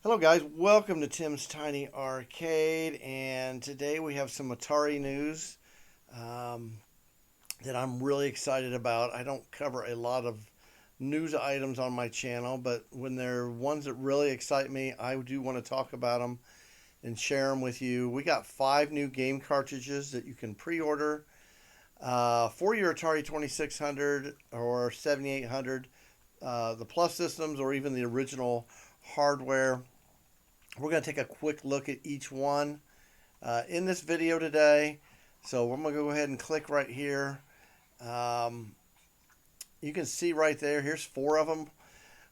Hello guys, welcome to Tim's Tiny Arcade, and today we have some Atari news um, that I'm really excited about. I don't cover a lot of news items on my channel, but when they're ones that really excite me, I do want to talk about them and share them with you. We got 5 new game cartridges that you can pre-order for your Atari 2600 or 7800, the Plus systems, or even the original hardware. We're going to take a quick look at each one in this video today. So I'm going to go ahead and click right here. You can see right there, here's 4 of them.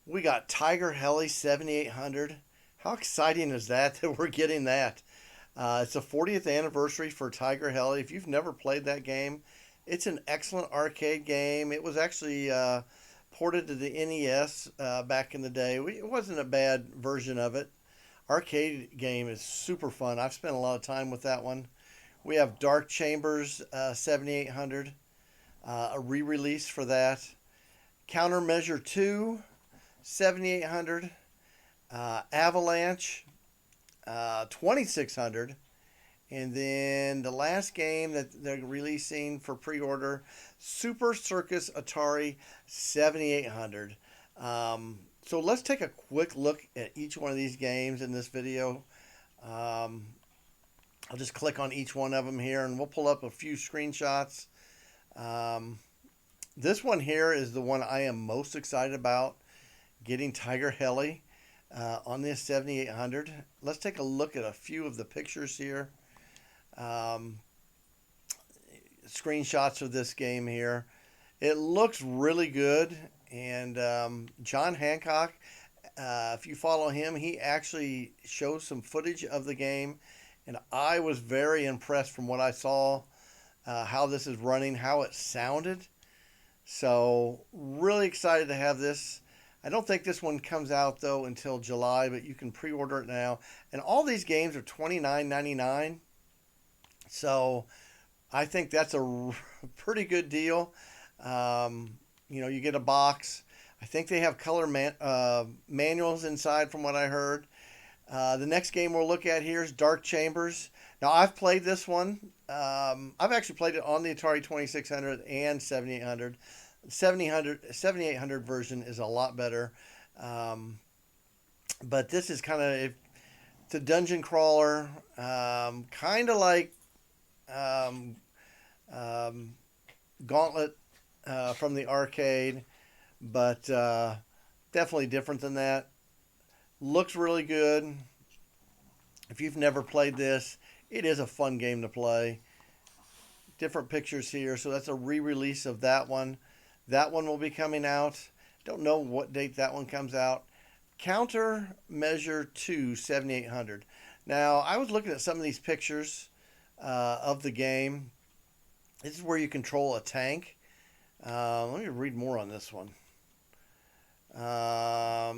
We got Tiger Heli 7800. How exciting is that we're getting that? It's the 40th anniversary for Tiger Heli. If you've never played that game, it's an excellent arcade game. It was actually ported to the NES back in the day. It wasn't a bad version of it. Arcade game is super fun. I've spent a lot of time with that one. We have Dark Chambers 7800, a re-release for that. Countermeasure 2 7800, Avalanche 2600, and then the last game that they're releasing for pre-order, Super Circus Atari 7800. So let's take a quick look at each one of these games in this video. I'll just click on each one of them here and we'll pull up a few screenshots. This one here is the one I am most excited about, getting Tiger Heli on this 7800. Let's take a look at a few of the pictures here. Screenshots of this game here. It looks really good. And John Hancock, if you follow him, he actually shows some footage of the game. And I was very impressed from what I saw, how this is running, how it sounded. So really excited to have this. I don't think this one comes out, though, until July, but you can pre-order it now. And all these games are $29.99. So I think that's a pretty good deal. You get a box. I think they have color manuals inside from what I heard. The next game we'll look at here is Dark Chambers. Now, I've played this one. I've actually played it on the Atari 2600 and 7800. 7800 version is a lot better. But this is it's a dungeon crawler, kind of like Gauntlet from the arcade, but definitely different than that. Looks really good. If you've never played this, it is a fun game to play. Different pictures here, so that's a re-release of that one. That one will be coming out. Don't know what date that one comes out. Countermeasure 2 7800. Now, I was looking at some of these pictures of the game. This is where you control a tank. Let me read more on this one. A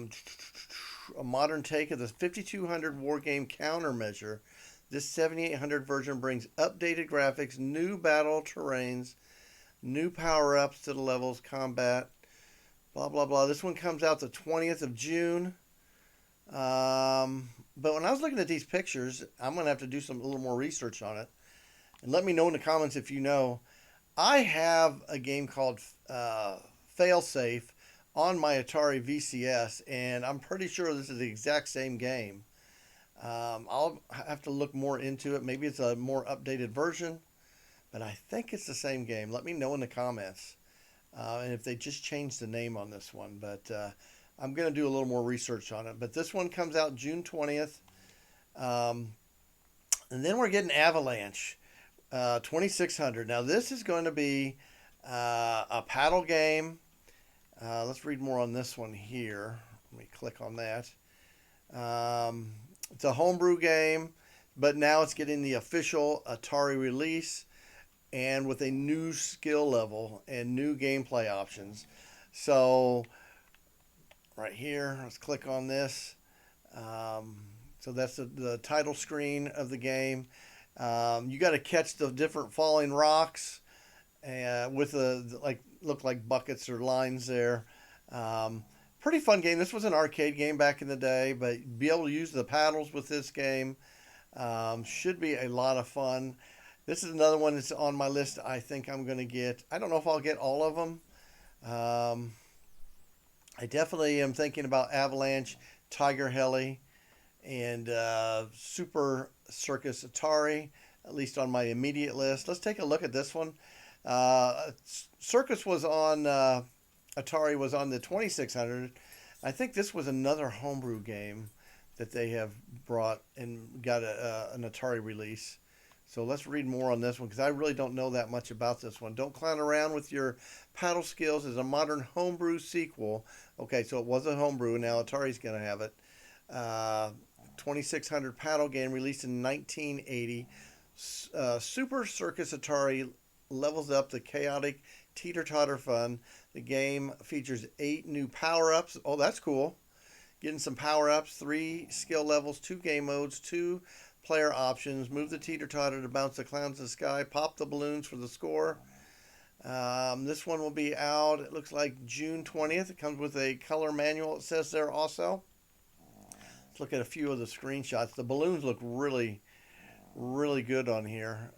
modern take of the 5200 war game Countermeasure. This 7800 version brings updated graphics, new battle terrains, new power-ups to the levels, combat, blah, blah, blah. This one comes out the 20th of June. But when I was looking at these pictures, I'm going to have to do a little more research on it. And let me know in the comments if you know. I have a game called Failsafe on my Atari VCS, and I'm pretty sure this is the exact same game. I'll have to look more into it. Maybe it's a more updated version, but I think it's the same game. Let me know in the comments, and if they just changed the name on this one. But I'm going to do a little more research on it. But this one comes out June 20th. And then we're getting Avalanche. 2600. Now this is going to be a paddle game. Let's read more on this one here. Let me click on that. It's a homebrew game, but now it's getting the official Atari release and with a new skill level and new gameplay options. So right here, let's click on this. So that's the title screen of the game. You got to catch the different falling rocks with look like buckets or lines there. pretty fun game. This was an arcade game back in the day, but be able to use the paddles with this game should be a lot of fun. This is another one that's on my list. I think I'm going to get. I don't know if I'll get all of them. I definitely am thinking about Avalanche, Tiger Heli, and Super Circus Atari, at least on my immediate list. Let's take a look at this one. Circus was on Atari was on the 2600. I think this was another homebrew game that they have brought and got an Atari release. So let's read more on this one because I really don't know that much about this one. Don't clown around with your paddle skills is a modern homebrew sequel. Okay, so it was a homebrew. Now Atari's going to have it. 2600 paddle game released in 1980. Super Circus Atari levels up the chaotic teeter-totter fun. The game features 8 new power-ups. Oh, that's cool. Getting some power-ups, 3 skill levels, 2 game modes, 2 player options. Move the teeter-totter to bounce the clowns to the sky. Pop the balloons for the score. This one will be out, it looks like June 20th. It comes with a color manual, it says there also. Let's look at a few of the screenshots. The balloons look really, really good on here.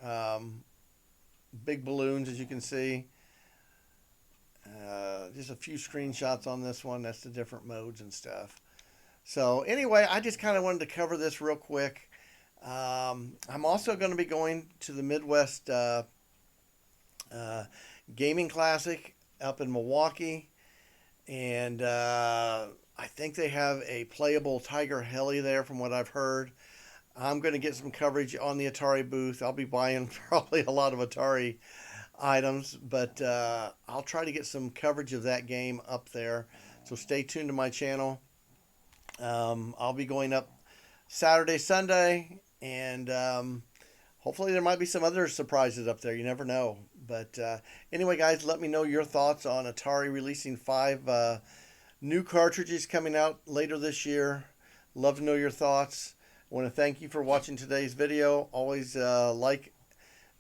Big balloons, as you can see. Just a few screenshots on this one. That's the different modes and stuff. So anyway, I just kind of wanted to cover this real quick. I'm also going to be going to the Midwest Gaming Classic up in Milwaukee. And I think they have a playable Tiger Heli there from what I've heard. I'm going to get some coverage on the Atari booth. I'll be buying probably a lot of Atari items, but I'll try to get some coverage of that game up there. So stay tuned to my channel. I'll be going up Saturday, Sunday, and hopefully there might be some other surprises up there. You never know. But anyway, guys, let me know your thoughts on Atari releasing 5 new cartridges coming out later this year. Love to know your thoughts. I want to thank you for watching today's video. Always like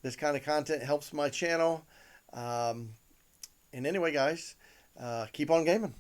this kind of content. It helps my channel. And anyway, guys, keep on gaming.